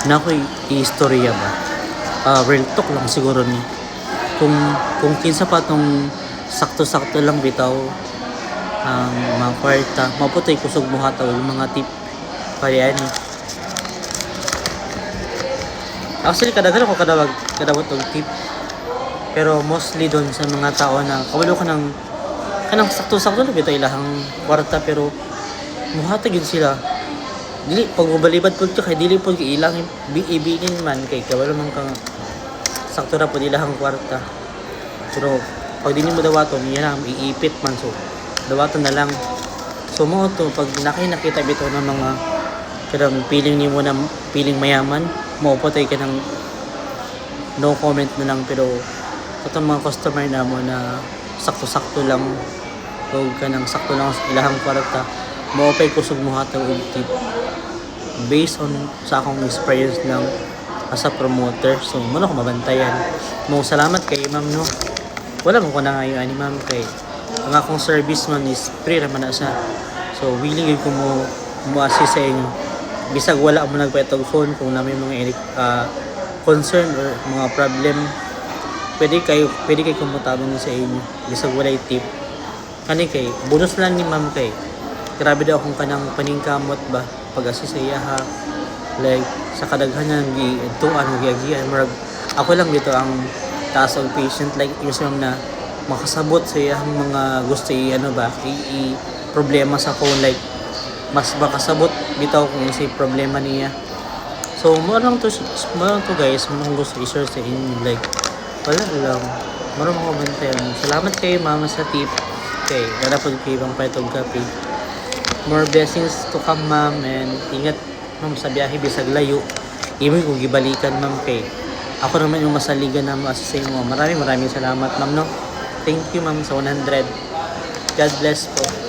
na ako'y i-istorya ba. Real talk lang siguro ni. Kung kinsa pa tong sakto-sakto lang bitaw ang mga kwarta, maputay kusog mo hataw yung mga tip kaya ni. Actually kadaghan ko kadawat og tip. Pero mostly doon sa mga tao na kabalo ka ng kanang sakto-sakto lang bitaw ilahang kwarta pero muhatag yun sila. Dili pag ubalibad pud ka kay dili pud ilang ibilin man kay kabalo man kang sakto ra pud ilahang kwarta. Pero pag di mo dawaton yan ang iipit man so dawaton na lang. So mo to pag nakita bitaw ng mga kadang piling nimo na piling mayaman mo patay ka ng no comment na lang pero katong mga customer na mo na sakto-sakto lang o ka ng sakto lang sa ilahang kwarta mo pay kusog mo hatag og tip based on sa akong experience lang as a promoter. So muna ko mabantayan mo. Salamat kay ma'am no, wala mo ko na ngayon ani ma'am kay ang akong service man is free naman na siya. So willing yun ko mo assist sa inyo bisag wala mo nagpatog phone kung na may mga concern or mga problem pwede kayo kumutabang sa inyo bisag walay tip kani kay bonus lang ni ma'am kay grabe daw akong kanang paningkamot ba pag-assist sa iya ha, like sa kadaghanan gituan o giagian murag ako lang dito ang taas og patient like yung ma'am na makasabot sa iyang mga gusto i problema sa phone like mas makasabot bitaw kung si problema niya. So mo lang to guys mo gusto i-share sa inyo like wala lang maro mo bantayan. Salamat kay mama sa tip kay wala pud kay bang paitog kape. More blessings to come ma'am and ingat ma'am sa biyahe bisag layo imo ko gibalikan ma'am kay ako naman yung masaligan na mo sa inyo. Maraming salamat ma'am no. Thank you ma'am sa 100. God bless po.